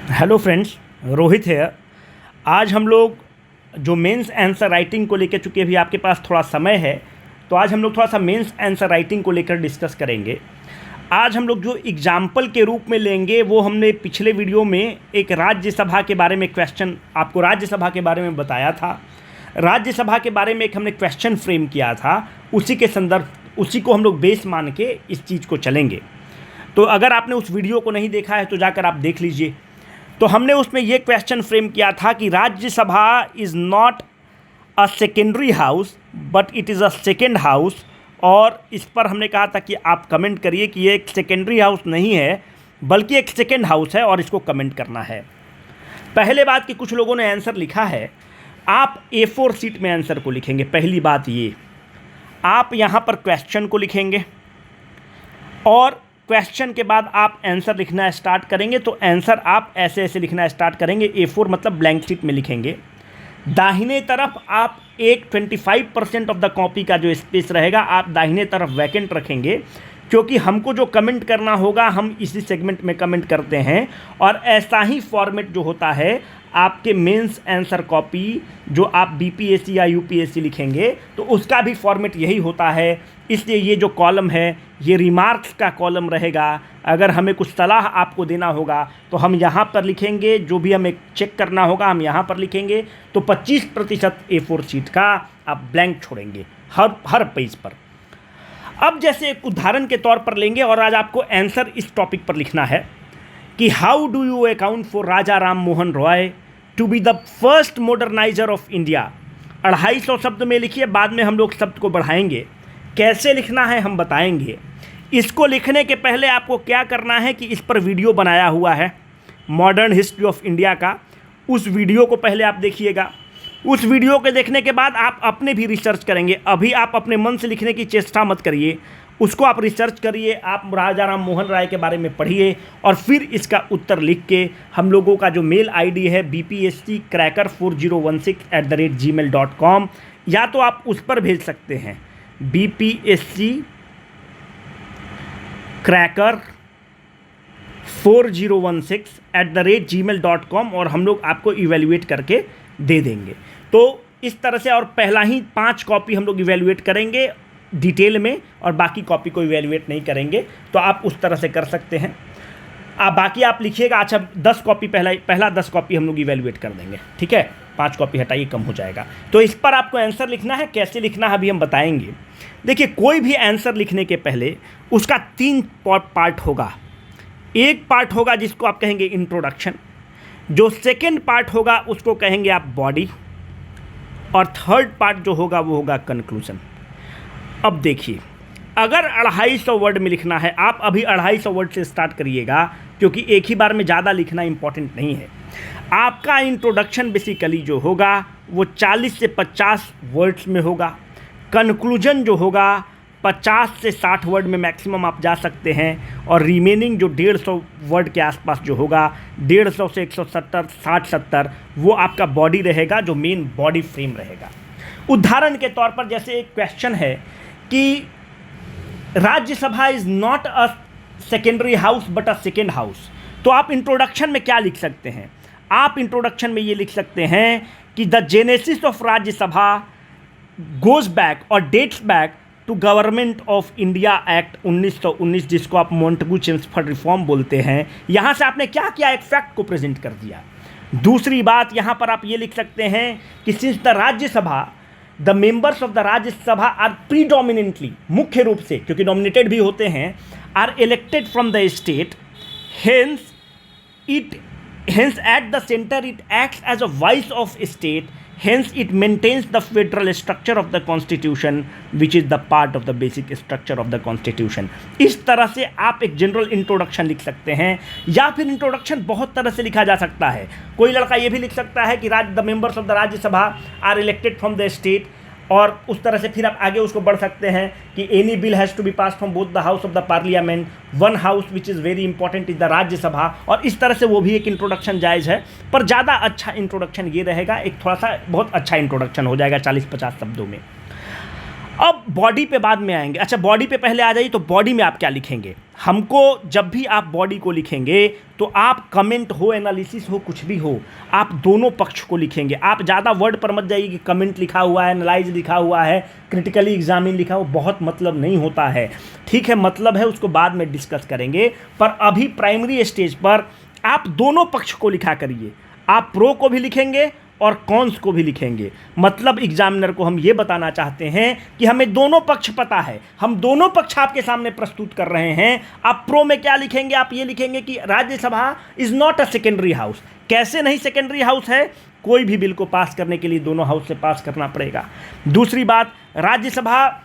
Hello friends, Rohit है। आज हम लोग जो मेंस आंसर राइटिंग को लेकर, चूँकि अभी आपके पास थोड़ा समय है तो आज हम लोग थोड़ा सा मेंस आंसर राइटिंग को लेकर डिस्कस करेंगे। आज हम लोग जो एग्जाम्पल के रूप में लेंगे वो हमने पिछले वीडियो में एक राज्यसभा के बारे में क्वेश्चन, आपको राज्यसभा के बारे में बताया था। राज्यसभा के बारे में एक हमने क्वेश्चन फ्रेम किया था, उसी के संदर्भ, उसी को हम लोग बेस मान के इस चीज़ को चलेंगे। तो अगर आपने उस वीडियो को नहीं देखा है तो जाकर आप देख लीजिए। तो हमने उसमें ये क्वेश्चन फ्रेम किया था कि Rajya Sabha is not a secondary house but it is a second house. और इस पर हमने कहा था कि आप कमेंट करिए कि ये एक सेकेंडरी हाउस नहीं है बल्कि एक सेकेंड हाउस है, और इसको कमेंट करना है। पहले बात कि कुछ लोगों ने आंसर लिखा है, आप A4 शीट में आंसर को लिखेंगे। पहली बात ये, आप यहाँ पर क्वेश्चन को लिखेंगे और क्वेश्चन के बाद आप आंसर लिखना स्टार्ट करेंगे। तो आंसर आप ऐसे ऐसे लिखना स्टार्ट करेंगे। A4 मतलब ब्लैंक शीट में लिखेंगे। दाहिने तरफ आप एक 25% ऑफ द कॉपी का जो स्पेस रहेगा आप दाहिने तरफ वैकेंट रखेंगे, क्योंकि हमको जो कमेंट करना होगा हम इसी सेगमेंट में कमेंट करते हैं। और ऐसा ही फॉर्मेट जो होता है आपके मेंस आंसर कॉपी, जो आप BPSC या UPSC लिखेंगे तो उसका भी फॉर्मेट यही होता है। इसलिए ये जो कॉलम है ये रिमार्क्स का कॉलम रहेगा। अगर हमें कुछ सलाह आपको देना होगा तो हम यहाँ पर लिखेंगे, जो भी हमें चेक करना होगा हम यहाँ पर लिखेंगे। तो 25% A4 शीट का आप ब्लैंक छोड़ेंगे हर पेज पर। अब जैसे एक उदाहरण के तौर पर लेंगे, और आज आपको आंसर इस टॉपिक पर लिखना है कि how do you account for Raja Ram Mohan Roy to be the first modernizer of India. 250 शब्द में लिखिए, बाद में हम लोग शब्द को बढ़ाएंगे। कैसे लिखना है हम बताएंगे। इसको लिखने के पहले आपको क्या करना है कि इस पर वीडियो बनाया हुआ है मॉडर्न हिस्ट्री ऑफ इंडिया का, उस वीडियो को पहले आप देखिएगा। उस वीडियो के देखने के बाद आप अपने भी रिसर्च करेंगे। अभी आप अपने मन से लिखने की चेष्टा मत करिए, उसको आप रिसर्च करिए, आप राजा राम मोहन राय के बारे में पढ़िए और फिर इसका उत्तर लिख के हम लोगों का जो मेल ID है bpsccracker4016@gmail.com, या तो आप उस पर भेज सकते हैं bpsccracker4016@gmail.com, और हम लोग आपको इवेल्युएट करके दे देंगे। तो इस तरह से, और पहला ही 5 कॉपी हम लोग इवेल्युएट करेंगे डिटेल में और बाकी कॉपी को इवेल्युएट नहीं करेंगे। तो आप उस तरह से कर सकते हैं। बाकी आप लिखिएगा। अच्छा, 10 कॉपी पहला 10 कॉपी हम लोग इवेल्युएट कर देंगे, ठीक है। 5 कॉपी हटाइए, कम हो जाएगा। तो इस पर आपको आंसर लिखना है। कैसे लिखना है अभी हम बताएंगे। देखिए, कोई भी आंसर लिखने के पहले उसका 3 पार्ट होगा। एक पार्ट होगा जिसको आप कहेंगे इंट्रोडक्शन, जो सेकेंड पार्ट होगा उसको कहेंगे आप बॉडी, और थर्ड पार्ट जो होगा वो होगा कंक्लूजन। अब देखिए, अगर 250 वर्ड में लिखना है, आप अभी 250 वर्ड से स्टार्ट करिएगा, क्योंकि एक ही बार में ज़्यादा लिखना इंपॉर्टेंट नहीं है। आपका इंट्रोडक्शन बेसिकली जो होगा वो 40 से 50 वर्ड्स में होगा। कंक्लूजन जो होगा 50 से 60 वर्ड में मैक्सिमम आप जा सकते हैं, और रिमेनिंग जो 150 वर्ड के आसपास जो होगा, 150 से 170, 60-70, वो आपका बॉडी रहेगा, जो मेन बॉडी फ्रेम रहेगा। उदाहरण के तौर पर जैसे एक क्वेश्चन है कि Rajya Sabha is not a secondary house but a second house, तो आप इंट्रोडक्शन में क्या लिख सकते हैं। आप इंट्रोडक्शन में ये लिख सकते हैं कि the genesis of Rajya Sabha goes back और dates back to government of India act 1919, जिसको आप मॉन्टेगू चेम्सफोर्ड रिफॉर्म बोलते हैं। यहाँ से आपने क्या किया, एक फैक्ट को प्रेजेंट कर दिया। दूसरी बात यहाँ पर आप ये लिख सकते हैं कि since the Rajya Sabha, the members of the Rajya Sabha are predominantly, मुख्य रूप से, क्योंकि नॉमिनेटेड भी होते हैं, are elected from the state, hence at the center it acts as a voice of state, hence it maintains the federal structure of the constitution which is the part of the basic structure of the constitution। इस तरह से आप एक general introduction लिख सकते हैं, या फिर इंट्रोडक्शन बहुत तरह से लिखा जा सकता है। कोई लड़का ये भी लिख सकता है कि the members of the Rajya Sabha are elected from the state, और उस तरह से फिर आप आगे उसको बढ़ सकते हैं कि any bill has to be pass from both the house of the parliament, one house which is very important is the Rajya Sabha, और इस तरह से वो भी एक इंट्रोडक्शन जायज़ है। पर ज़्यादा अच्छा इंट्रोडक्शन ये रहेगा, एक थोड़ा सा बहुत अच्छा इंट्रोडक्शन हो जाएगा 40-50 शब्दों में। अब बॉडी पे बाद में आएंगे। अच्छा, बॉडी पे पहले आ जाइए, तो बॉडी में आप क्या लिखेंगे? हमको जब भी आप बॉडी को लिखेंगे तो आप कमेंट हो, एनालिसिस हो, कुछ भी हो, आप दोनों पक्ष को लिखेंगे। आप ज़्यादा वर्ड पर मत जाइए कि कमेंट लिखा हुआ है, एनालाइज लिखा हुआ है, क्रिटिकली एग्जामिन लिखा हुआ, बहुत मतलब नहीं होता है। ठीक है, मतलब है, उसको बाद में डिस्कस करेंगे, पर अभी प्राइमरी स्टेज पर आप दोनों पक्ष को लिखा करिए। आप प्रो को भी लिखेंगे और कॉन्स को भी लिखेंगे। मतलब एग्जामिनर को हम ये बताना चाहते हैं कि हमें दोनों पक्ष पता है, हम दोनों पक्ष आपके सामने प्रस्तुत कर रहे हैं। आप प्रो में क्या लिखेंगे? आप ये लिखेंगे कि Rajya Sabha is not a secondary house. कैसे नहीं सेकेंडरी हाउस है? कोई भी बिल को पास करने के लिए दोनों हाउस से पास करना पड़ेगा। दूसरी बात, राज्यसभा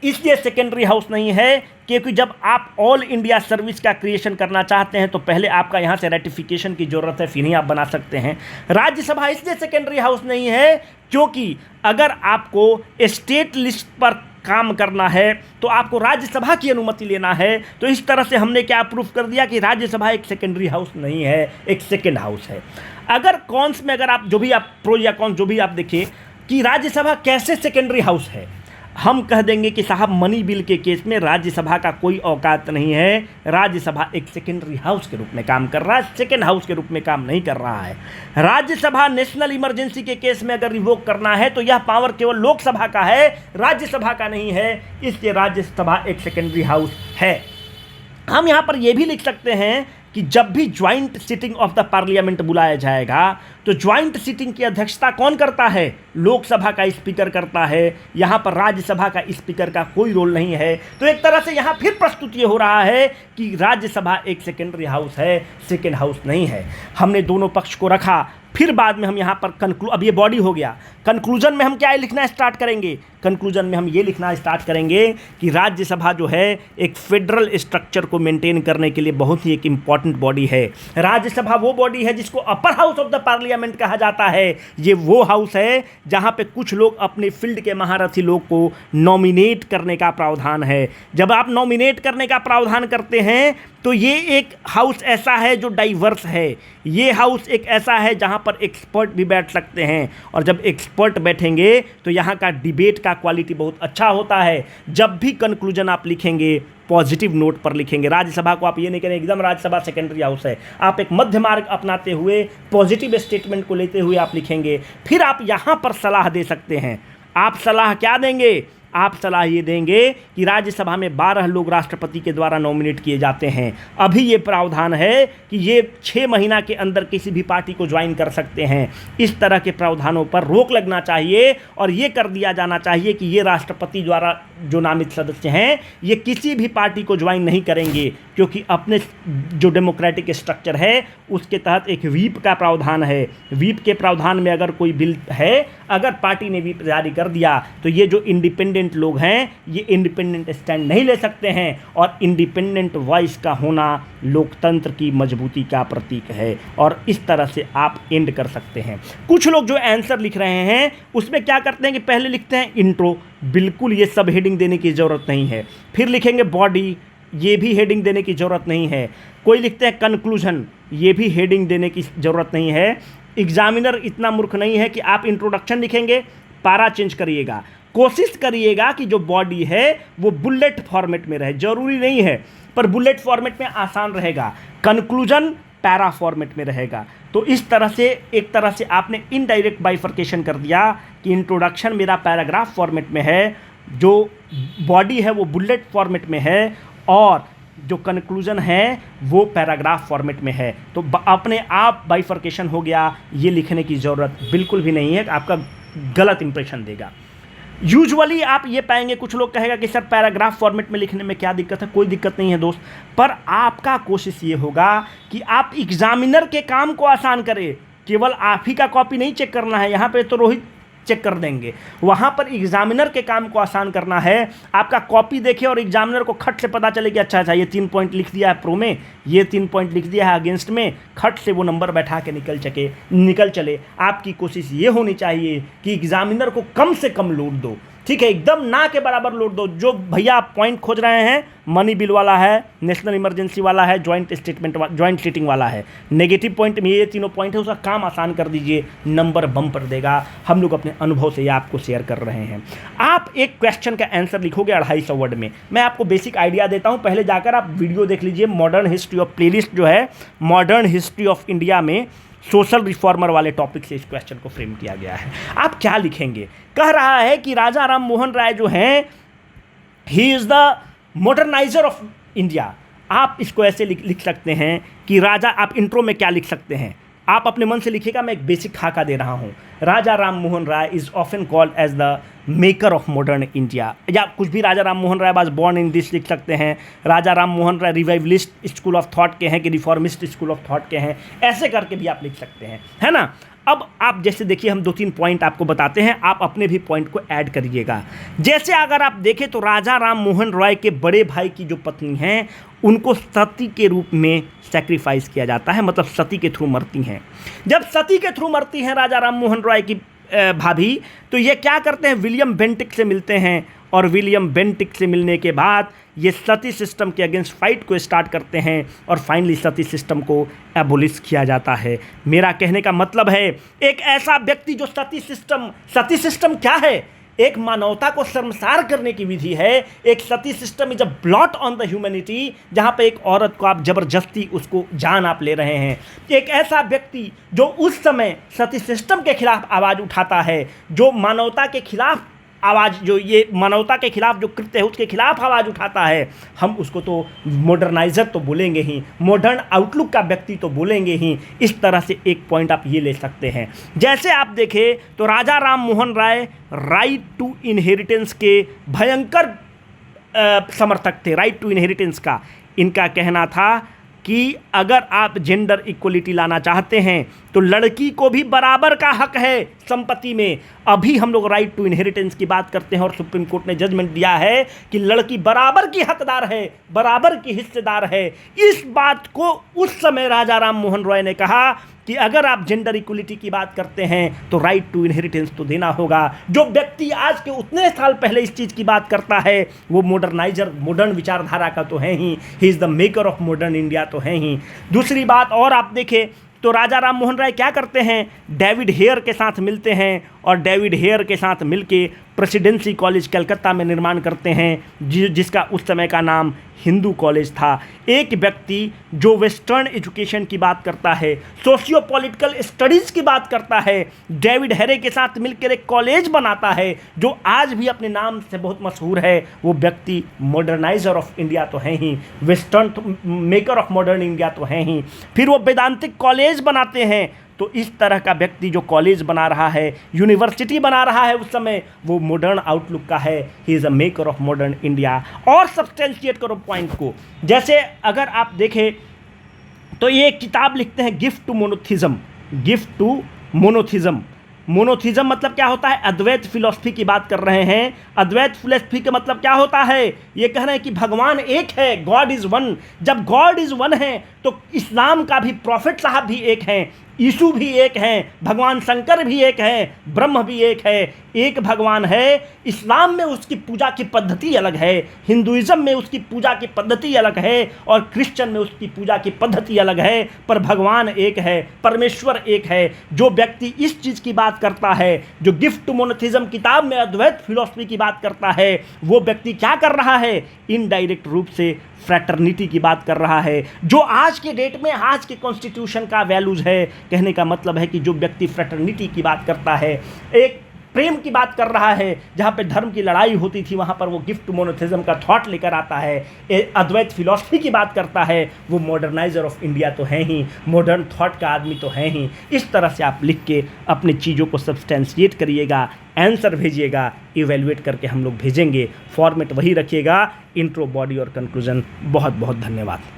इसलिए सेकेंडरी हाउस नहीं है क्योंकि जब आप ऑल इंडिया सर्विस का क्रिएशन करना चाहते हैं तो पहले आपका यहाँ से रेटिफिकेशन की ज़रूरत है, फिर ही आप बना सकते हैं। राज्यसभा इसलिए सेकेंडरी हाउस नहीं है क्योंकि अगर आपको स्टेट लिस्ट पर काम करना है तो आपको राज्यसभा की अनुमति लेना है। तो इस तरह से हमने क्या प्रूफ कर दिया कि राज्यसभा एक सेकेंडरी हाउस नहीं है, एक सेकेंड हाउस है। अगर कॉन्स में, अगर आप जो भी आप प्रो या कॉन्स जो भी आप देखिए कि राज्यसभा कैसे सेकेंडरी हाउस है, हम कह देंगे कि साहब मनी बिल के केस में राज्यसभा का कोई औकात नहीं है। राज्यसभा एक सेकेंडरी हाउस के रूप में काम कर रहा है, सेकेंड हाउस के रूप में काम नहीं कर रहा है। राज्यसभा नेशनल इमरजेंसी के केस में अगर रिवोक करना है तो यह पावर केवल लोकसभा का है, राज्यसभा का नहीं है, इसलिए राज्यसभा एक सेकेंडरी हाउस है। हम यहाँ पर यह भी लिख सकते हैं कि जब भी joint sitting of the parliament बुलाया जाएगा तो ज्वाइंट सिटिंग की अध्यक्षता कौन करता है? लोकसभा का स्पीकर करता है। यहाँ पर राज्यसभा का स्पीकर का कोई रोल नहीं है। तो एक तरह से यहाँ फिर प्रस्तुत ये हो रहा है कि राज्यसभा एक सेकेंडरी हाउस है, सेकेंड हाउस नहीं है। हमने दोनों पक्ष को रखा, फिर बाद में हम यहाँ पर अब ये बॉडी हो गया। कंक्लूजन में हम क्या लिखना स्टार्ट करेंगे? कंक्लूजन में हम ये लिखना स्टार्ट करेंगे कि राज्यसभा जो है एक फेडरल स्ट्रक्चर को मेंटेन करने के लिए बहुत ही एक इम्पॉर्टेंट बॉडी है। राज्यसभा वो बॉडी है जिसको upper house of the parliament कहा जाता है। ये वो हाउस है जहाँ पे कुछ लोग अपने फील्ड के महारथी लोग को नॉमिनेट करने का प्रावधान है। जब आप नॉमिनेट करने का प्रावधान करते हैं तो ये एक हाउस ऐसा है जो डाइवर्स है। ये हाउस एक ऐसा है जहाँ पर एक्सपर्ट भी बैठ सकते हैं, और जब एक्सपर्ट बैठेंगे तो यहाँ का डिबेट का क्वालिटी बहुत अच्छा होता है। जब भी कंक्लूजन आप लिखेंगे पॉजिटिव नोट पर लिखेंगे। राज्यसभा को आप ये नहीं करें एकदम राज्यसभा सेकेंडरी हाउस है। आप एक मध्य मार्ग अपनाते हुए पॉजिटिव स्टेटमेंट को लेते हुए आप लिखेंगे। फिर आप यहाँ पर सलाह दे सकते हैं। आप सलाह क्या देंगे? आप सलाह ये देंगे कि राज्यसभा में 12 लोग राष्ट्रपति के द्वारा नॉमिनेट किए जाते हैं। अभी ये प्रावधान है कि ये 6 महीना के अंदर किसी भी पार्टी को ज्वाइन कर सकते हैं। इस तरह के प्रावधानों पर रोक लगना चाहिए और ये कर दिया जाना चाहिए कि ये राष्ट्रपति द्वारा जो नामित सदस्य हैं ये किसी भी पार्टी को ज्वाइन नहीं करेंगे, क्योंकि अपने जो डेमोक्रेटिक स्ट्रक्चर है उसके तहत एक व्हीप का प्रावधान है। व्हीप के प्रावधान में अगर कोई बिल है, अगर पार्टी ने व्हीप जारी कर दिया तो ये जो इंडिपेंडेंट लोग हैं ये इंडिपेंडेंट स्टैंड नहीं ले सकते हैं, और इंडिपेंडेंट वॉइस का होना लोकतंत्र की मजबूती का प्रतीक है। और इस तरह से आप एंड कर सकते हैं। कुछ लोग जो आंसर लिख रहे हैं उसमें क्या करते हैं कि पहले लिखते हैं इंट्रो, बिल्कुल ये सब हेडिंग देने की ज़रूरत नहीं है। फिर लिखेंगे बॉडी, ये भी हेडिंग देने की ज़रूरत नहीं है। कोई लिखते हैं कंक्लूजन, ये भी हेडिंग देने की ज़रूरत नहीं है। एग्जामिनर इतना मूर्ख नहीं है कि आप इंट्रोडक्शन लिखेंगे, पारा चेंज करिएगा। कोशिश करिएगा कि जो बॉडी है वो बुलेट फॉर्मेट में रहे, जरूरी नहीं है पर बुलेट फॉर्मेट में आसान रहेगा। कंक्लूजन पैरा फॉर्मेट में रहेगा। तो इस तरह से एक तरह से आपने इनडायरेक्ट बाइफर्केशन कर दिया कि इंट्रोडक्शन मेरा पैराग्राफ फॉर्मेट में है, जो बॉडी है वो बुलेट फॉर्मेट में है, और जो कंक्लूजन है वो पैराग्राफ फॉर्मेट में है। तो अपने आप बाइफर्केशन हो गया। ये लिखने की ज़रूरत बिल्कुल भी नहीं है, आपका गलत इंप्रेशन देगा। यूजुअली आप ये पाएंगे कुछ लोग कहेगा कि सर पैराग्राफ फॉर्मेट में लिखने में क्या दिक्कत है? कोई दिक्कत नहीं है दोस्त, पर आपका कोशिश ये होगा कि आप एग्जामिनर के काम को आसान करें। केवल आप ही का कॉपी नहीं चेक करना है, यहाँ पे तो रोहित चेक कर देंगे, वहाँ पर एग्जामिनर के काम को आसान करना है। आपका कॉपी देखे और एग्जामिनर को खट से पता चले कि अच्छा ये 3 पॉइंट लिख दिया है प्रो में, ये 3 पॉइंट लिख दिया है अगेंस्ट में, खट से वो नंबर बैठा के निकल चले। आपकी कोशिश ये होनी चाहिए कि एग्जामिनर को कम से कम लोड दो। ठीक है, एकदम ना के बराबर लोड दो। जो भैया आप पॉइंट खोज रहे हैं, मनी बिल वाला है, नेशनल इमरजेंसी वाला है, जॉइंट सीटिंग वाला है, नेगेटिव पॉइंट में ये तीनों पॉइंट है, उसका काम आसान कर दीजिए, नंबर बम पर देगा। हम लोग अपने अनुभव से ये आपको शेयर कर रहे हैं। आप एक क्वेश्चन का आंसर लिखोगे 250 वर्ड में। मैं आपको बेसिक आइडिया देता हूँ, पहले जाकर आप वीडियो देख लीजिए। मॉडर्न हिस्ट्री ऑफ प्लेलिस्ट जो है, मॉडर्न हिस्ट्री ऑफ इंडिया में सोशल रिफॉर्मर वाले टॉपिक से इस क्वेश्चन को फ्रेम किया गया है। आप क्या लिखेंगे? कह रहा है कि राजा राम मोहन राय जो हैं, he is the modernizer of India. आप इसको ऐसे लिख सकते हैं कि राजा, आप इंट्रो में क्या लिख सकते हैं, आप अपने मन से लिखिएगा, मैं एक बेसिक खाका दे रहा हूँ। Raja Ram Mohan Roy is often called as the maker of modern India, या कुछ भी Raja Ram Mohan Roy was born in this लिख सकते हैं। Raja Ram Mohan Roy revivalist school of thought के हैं कि रिफॉर्मिस्ट स्कूल ऑफ थॉट के हैं, ऐसे करके भी आप लिख सकते हैं, है ना। अब आप जैसे देखिए, हम 2-3 पॉइंट आपको बताते हैं, आप अपने भी पॉइंट को ऐड करिएगा। जैसे अगर आप देखें तो राजा राम मोहन रॉय के बड़े भाई की जो पत्नी हैं, उनको सती के रूप में सैक्रिफाइस किया जाता है, मतलब सती के थ्रू मरती हैं। जब सती के थ्रू मरती हैं राजा राम मोहन रॉय की भाभी, तो ये क्या करते हैं, विलियम बेंटिक से मिलते हैं, और विलियम बेंटिक से मिलने के बाद ये सती सिस्टम के अगेंस्ट फाइट को स्टार्ट करते हैं, और फाइनली सती सिस्टम को एबोलिश किया जाता है। मेरा कहने का मतलब है, एक ऐसा व्यक्ति जो सती सिस्टम क्या है, एक मानवता को शर्मसार करने की विधि है। एक sati system is a blot on the humanity, जहाँ पे एक औरत को आप जबरदस्ती उसको जान आप ले रहे हैं। एक ऐसा व्यक्ति जो उस समय सती सिस्टम के खिलाफ आवाज़ उठाता है, जो मानवता के खिलाफ आवाज़, जो ये मानवता के खिलाफ जो कृत्य है उसके खिलाफ आवाज़ उठाता है, हम उसको तो मॉडर्नाइजर तो बोलेंगे ही, मॉडर्न आउटलुक का व्यक्ति तो बोलेंगे ही। इस तरह से एक पॉइंट आप ये ले सकते हैं। जैसे आप देखें तो राजा राम मोहन राय राइट टू इनहेरिटेंस के भयंकर समर्थक थे। राइट टू इनहेरिटेंस का इनका कहना था कि अगर आप जेंडर इक्वलिटी लाना चाहते हैं तो लड़की को भी बराबर का हक है संपत्ति में। अभी हम लोग राइट टू इनहेरिटेंस की बात करते हैं, और सुप्रीम कोर्ट ने जजमेंट दिया है कि लड़की बराबर की हकदार है, बराबर की हिस्सेदार है। इस बात को उस समय राजा राम मोहन रॉय ने कहा कि अगर आप जेंडर इक्वलिटी की बात करते हैं तो राइट टू इनहेरिटेंस तो देना होगा। जो व्यक्ति आज के उतने साल पहले इस चीज़ की बात करता है, वो मॉडर्नाइजर, मॉडर्न विचारधारा का तो है ही is the maker of modern India तो है ही। दूसरी बात और आप देखें तो राजा राम मोहन राय क्या करते हैं, डेविड हेयर के साथ मिलते हैं, और डेविड हेयर के साथ मिलके प्रेसिडेंसी कॉलेज कलकत्ता में निर्माण करते हैं, जिसका उस समय का नाम हिंदू कॉलेज था। एक व्यक्ति जो वेस्टर्न एजुकेशन की बात करता है, सोशियो पॉलिटिकल स्टडीज़ की बात करता है, डेविड हेयर के साथ मिलकर एक कॉलेज बनाता है जो आज भी अपने नाम से बहुत मशहूर है। वो व्यक्ति मॉडर्नाइजर ऑफ इंडिया तो है ही, western maker of modern India तो है ही। फिर वो वेदांतिक कॉलेज बनाते हैं। तो इस तरह का व्यक्ति जो कॉलेज बना रहा है, यूनिवर्सिटी बना रहा है उस समय, वो मॉडर्न आउटलुक का है, he is a maker of modern India. और सब्सटेंशिएट करो पॉइंट को, जैसे अगर आप देखें तो ये किताब लिखते हैं gift to monotheism. Gift to monotheism, monotheism मतलब क्या होता है, अद्वैत फिलॉसफी की बात कर रहे हैं। अद्वैत फिलॉसफी का मतलब क्या होता है, ये कह रहे हैं कि भगवान एक है, गॉड इज़ वन। जब गॉड इज़ वन है तो इस्लाम का भी प्रॉफिट साहब भी एक हैं, यीशु भी एक हैं, भगवान शंकर भी एक हैं, ब्रह्म भी एक है। एक भगवान है। इस्लाम में उसकी पूजा की पद्धति अलग है, हिंदुइज्म में उसकी पूजा की पद्धति अलग है, और क्रिश्चियन में उसकी पूजा की पद्धति अलग है, पर भगवान एक है, परमेश्वर एक है। जो व्यक्ति इस चीज़ की बात करता है, जो गिफ्ट टू मोनोथिज्म किताब में अद्वैत फिलॉसफी की बात करता है, वो व्यक्ति क्या कर रहा है, इनडायरेक्ट रूप से फ्रैटर्निटी की बात कर रहा है, जो आज के डेट में आज के कॉन्स्टिट्यूशन का वैल्यूज़ है। कहने का मतलब है कि जो व्यक्ति फ्रैटर्निटी की बात करता है, एक प्रेम की बात कर रहा है, जहाँ पे धर्म की लड़ाई होती थी वहाँ पर वो गिफ्ट टू मोनोथिज्म का थॉट लेकर आता है, अद्वैत फिलॉसफी की बात करता है, वो मॉडर्नाइजर ऑफ इंडिया तो है ही, मॉडर्न थॉट का आदमी तो है ही। इस तरह से आप लिख के अपनी चीज़ों को सब्सटेंशिएट करिएगा, आंसर भेजिएगा, इवेलुएट करके हम लोग भेजेंगे। फॉर्मेट वही रखिएगा, इंट्रो, बॉडी और कंक्लूजन। बहुत बहुत धन्यवाद।